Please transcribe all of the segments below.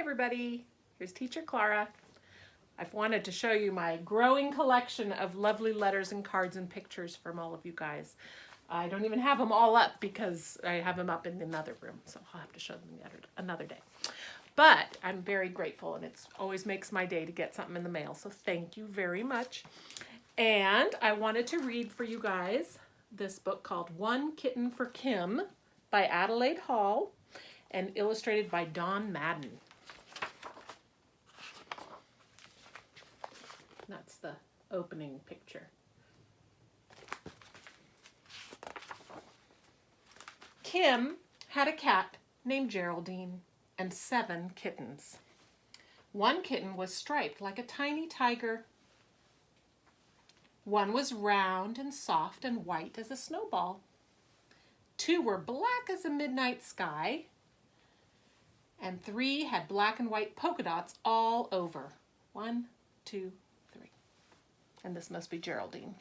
everybody. Here's Teacher Clara. I've wanted to show you my growing collection of lovely letters and cards and pictures from all of you guys. I don't even have them all up because I have them up in another room, so I'll have to show them another day. But I'm very grateful, and it always makes my day to get something in the mail, so thank you very much. And I wanted to read for you guys this book called One Kitten for Kim by Adelaide Holl and illustrated by Don Madden. That's the opening picture. Kim had a cat named Geraldine and 7 kittens. One kitten was striped like a tiny tiger. One was round and soft and white as a snowball. 2 were black as a midnight sky. And 3 had black and white polka dots all over. 1, 2, 3. And this must be Geraldine.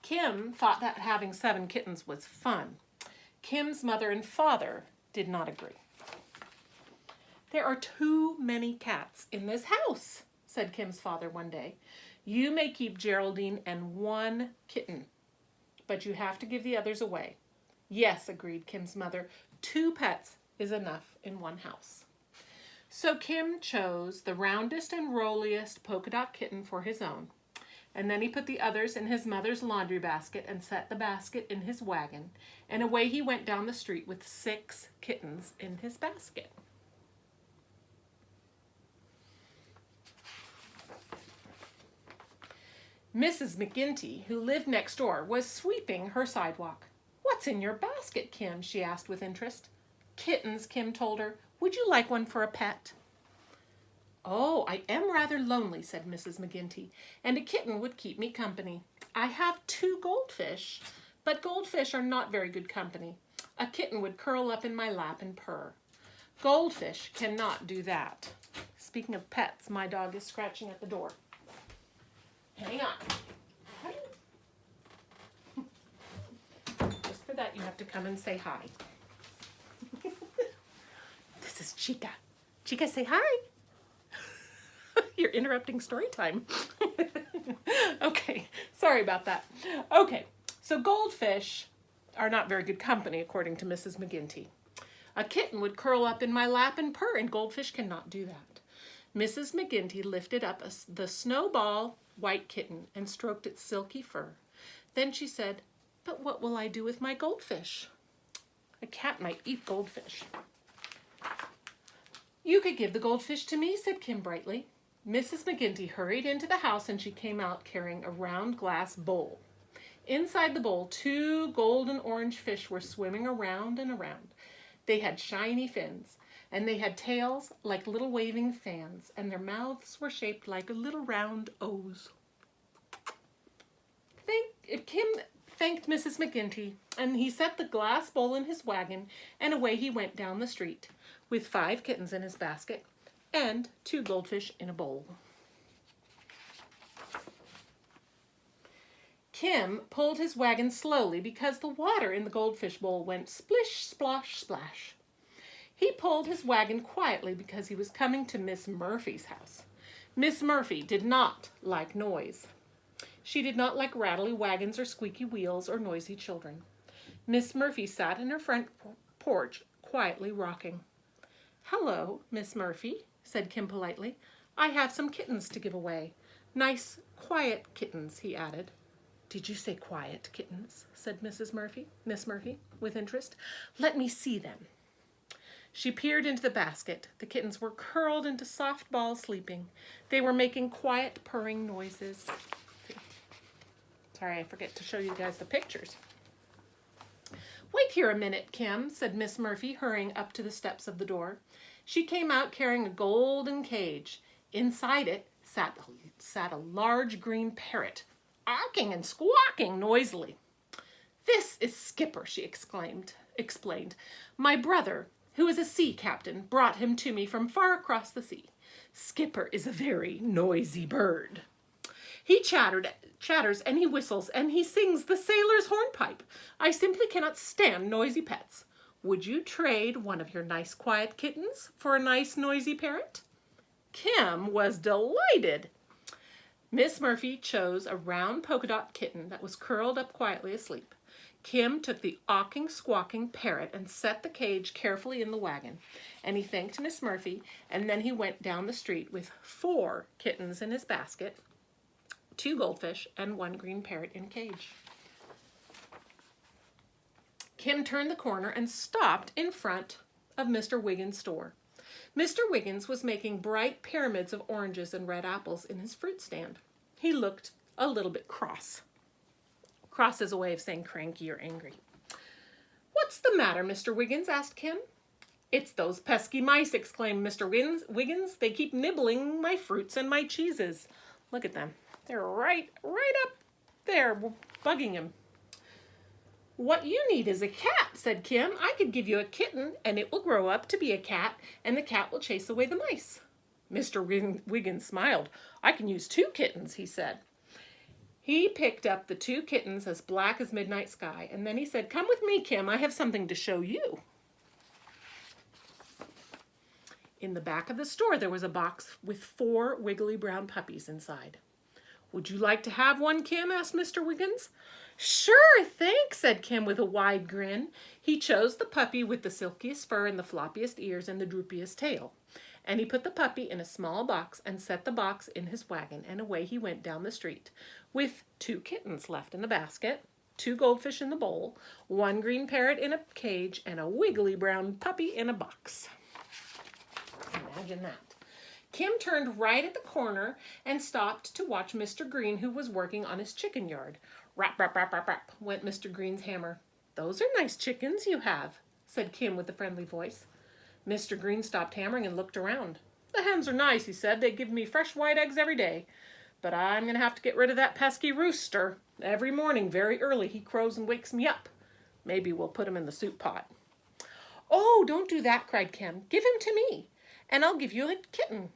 Kim thought that having 7 kittens was fun. Kim's mother and father did not agree. "There are too many cats in this house," said Kim's father one day. "You may keep Geraldine and 1 kitten, but you have to give the others away." "Yes," agreed Kim's mother. 2 pets is enough in one house. So Kim chose the roundest and rolliest polka dot kitten for his own. And then he put the others in his mother's laundry basket and set the basket in his wagon. And away he went down the street with 6 kittens in his basket. Mrs. McGinty, who lived next door, was sweeping her sidewalk. "What's in your basket, Kim?" she asked with interest. "Kittens," Kim told her. "Would you like one for a pet?" "Oh, I am rather lonely," said Mrs. McGinty, "and a kitten would keep me company. I have 2 goldfish, but goldfish are not very good company. A kitten would curl up in my lap and purr. Goldfish cannot do that." Speaking of pets, my dog is scratching at the door. Hang on. Just for that, you have to come and say hi. This is Chica. Chica, say hi. You're interrupting story time. Okay, sorry about that. Okay, so goldfish are not very good company, according to Mrs. McGinty. A kitten would curl up in my lap and purr, and goldfish cannot do that. Mrs. McGinty lifted up the snowball white kitten and stroked its silky fur. Then she said, "But what will I do with my goldfish?" "A cat might eat goldfish." "You could give the goldfish to me," said Kim brightly. Mrs. McGinty hurried into the house and she came out carrying a round glass bowl. Inside the bowl, 2 golden orange fish were swimming around and around. They had shiny fins, and they had tails like little waving fans, and their mouths were shaped like little round O's. Kim thanked Mrs. McGinty, and he set the glass bowl in his wagon, and away he went down the street with 5 kittens in his basket and 2 goldfish in a bowl. Kim pulled his wagon slowly because the water in the goldfish bowl went splish, splosh, splash. He pulled his wagon quietly because he was coming to Miss Murphy's house. Miss Murphy did not like noise. She did not like rattly wagons or squeaky wheels or noisy children. Miss Murphy sat in her front porch, quietly rocking. "Hello, Miss Murphy," said Kim politely. "I have some kittens to give away. Nice, quiet kittens," he added. "Did you say quiet kittens?" said Miss Murphy, with interest. "Let me see them." She peered into the basket. The kittens were curled into soft balls sleeping. They were making quiet purring noises. Sorry, I forget to show you guys the pictures. "Wait here a minute, Kim," said Miss Murphy, hurrying up to the steps of the door. She came out carrying a golden cage. Inside it sat a large green parrot, arcing and squawking noisily. "This is Skipper," she explained. "My brother, who is a sea captain, brought him to me from far across the sea. Skipper is a very noisy bird. He chatters and he whistles and he sings the sailor's hornpipe. I simply cannot stand noisy pets. Would you trade one of your nice quiet kittens for a nice noisy parrot? Kim was delighted. Miss Murphy chose a round polka dot kitten that was curled up quietly asleep. Kim took the awking, squawking parrot and set the cage carefully in the wagon. And he thanked Miss Murphy, and then he went down the street with 4 kittens in his basket, 2 goldfish, and 1 green parrot in a cage. Kim turned the corner and stopped in front of Mr. Wiggins' store. Mr. Wiggins was making bright pyramids of oranges and red apples in his fruit stand. He looked a little bit cross. Cross is a way of saying cranky or angry. "What's the matter, Mr. Wiggins?" asked Kim. "It's those pesky mice," exclaimed Mr. Wiggins. "They keep nibbling my fruits and my cheeses. Look at them. They're right up there, bugging him." "What you need is a cat," said Kim. "I could give you a kitten, and it will grow up to be a cat, and the cat will chase away the mice." Mr. Wiggins smiled. "I can use 2 kittens," he said. He picked up the 2 kittens as black as midnight sky, and then he said, "Come with me, Kim. I have something to show you." In the back of the store, there was a box with 4 wiggly brown puppies inside. "Would you like to have one, Kim?" asked Mr. Wiggins. "Sure, thanks," said Kim with a wide grin. He chose the puppy with the silkiest fur and the floppiest ears and the droopiest tail. And he put the puppy in a small box and set the box in his wagon, and away he went down the street, with 2 kittens left in the basket, 2 goldfish in the bowl, 1 green parrot in a cage, and a wiggly brown puppy in a box. Imagine that. Kim turned right at the corner and stopped to watch Mr. Green, who was working on his chicken yard. Rap, rap, rap, rap, rap, went Mr. Green's hammer. "Those are nice chickens you have," said Kim with a friendly voice. Mr. Green stopped hammering and looked around. "The hens are nice," he said. "They give me fresh white eggs every day. But I'm going to have to get rid of that pesky rooster. Every morning, very early, he crows and wakes me up. Maybe we'll put him in the soup pot." "Oh, don't do that," cried Kim. "Give him to me, and I'll give you a kitten."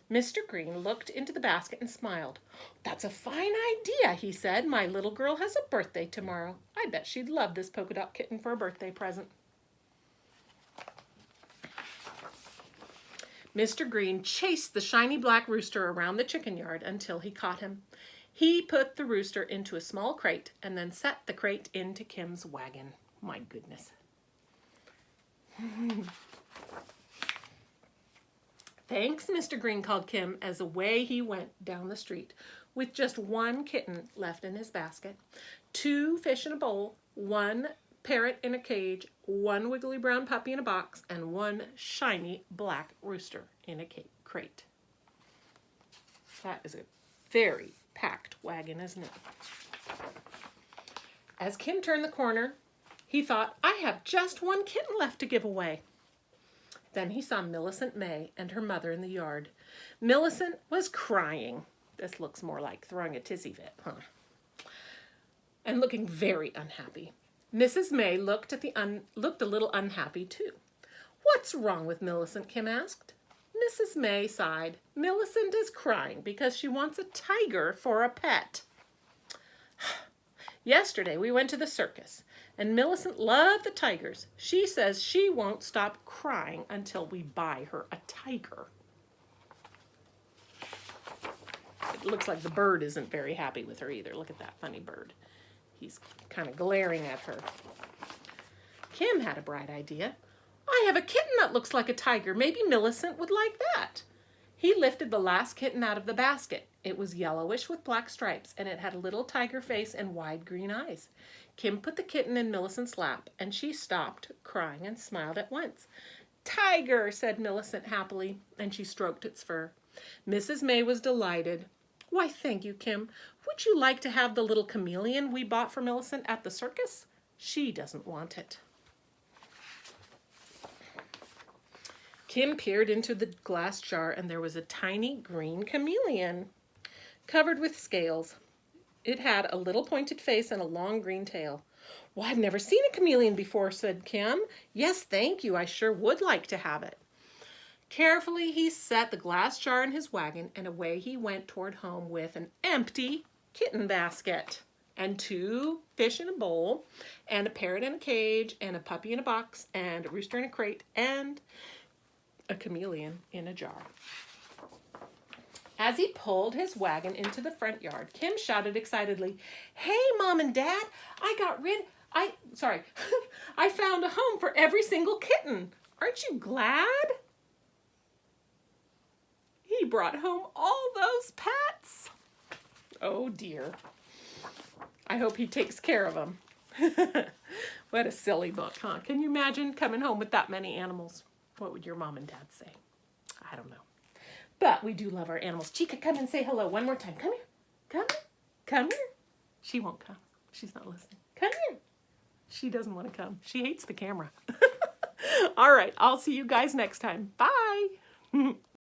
Mr. Green looked into the basket and smiled. "That's a fine idea," he said. "My little girl has a birthday tomorrow. I bet she'd love this polka dot kitten for a birthday present." Mr. Green chased the shiny black rooster around the chicken yard until he caught him. He put the rooster into a small crate and then set the crate into Kim's wagon. My goodness. "Thanks, Mr. Green," called Kim as away he went down the street with just 1 kitten left in his basket, 2 fish in a bowl, 1 parrot in a cage, 1 wiggly brown puppy in a box, and 1 shiny black rooster in a crate. That is a very packed wagon, isn't it? As Kim turned the corner, he thought, "I have just 1 kitten left to give away." Then he saw Millicent May and her mother in the yard. Millicent was crying. This looks more like throwing a tizzy fit, huh? And looking very unhappy. Mrs. May looked a little unhappy too. "What's wrong with Millicent?" Kim asked. Mrs. May sighed. "Millicent is crying because she wants a tiger for a pet. Yesterday we went to the circus, and Millicent loved the tigers. She says she won't stop crying until we buy her a tiger." It looks like the bird isn't very happy with her either. Look at that funny bird. He's kind of glaring at her. Kim had a bright idea. "I have a kitten that looks like a tiger. Maybe Millicent would like that." He lifted the last kitten out of the basket. It was yellowish with black stripes, and it had a little tiger face and wide green eyes. Kim put the kitten in Millicent's lap, and she stopped crying and smiled at once. "Tiger," said Millicent happily, and she stroked its fur. Mrs. May was delighted. "Why, thank you, Kim. Would you like to have the little chameleon we bought for Millicent at the circus? She doesn't want it." Kim peered into the glass jar, and there was a tiny green chameleon covered with scales. It had a little pointed face and a long green tail. "Well, I've never seen a chameleon before," said Kim. "Yes, thank you. I sure would like to have it." Carefully, he set the glass jar in his wagon, and away he went toward home with an empty kitten basket. and 2 fish in a bowl, and a parrot in a cage, and a puppy in a box, and a rooster in a crate, and a chameleon in a jar. As he pulled his wagon into the front yard, Kim shouted excitedly, "Hey, Mom and Dad, I found a home for every single kitten. Aren't you glad?" He brought home all those pets. Oh dear. I hope he takes care of them. What a silly book, huh? Can you imagine coming home with that many animals? What would your mom and dad say? I don't know. But we do love our animals. Chica, come and say hello one more time. Come here. Come here. Come here. She won't come. She's not listening. Come here. She doesn't want to come. She hates the camera. All right. I'll see you guys next time. Bye.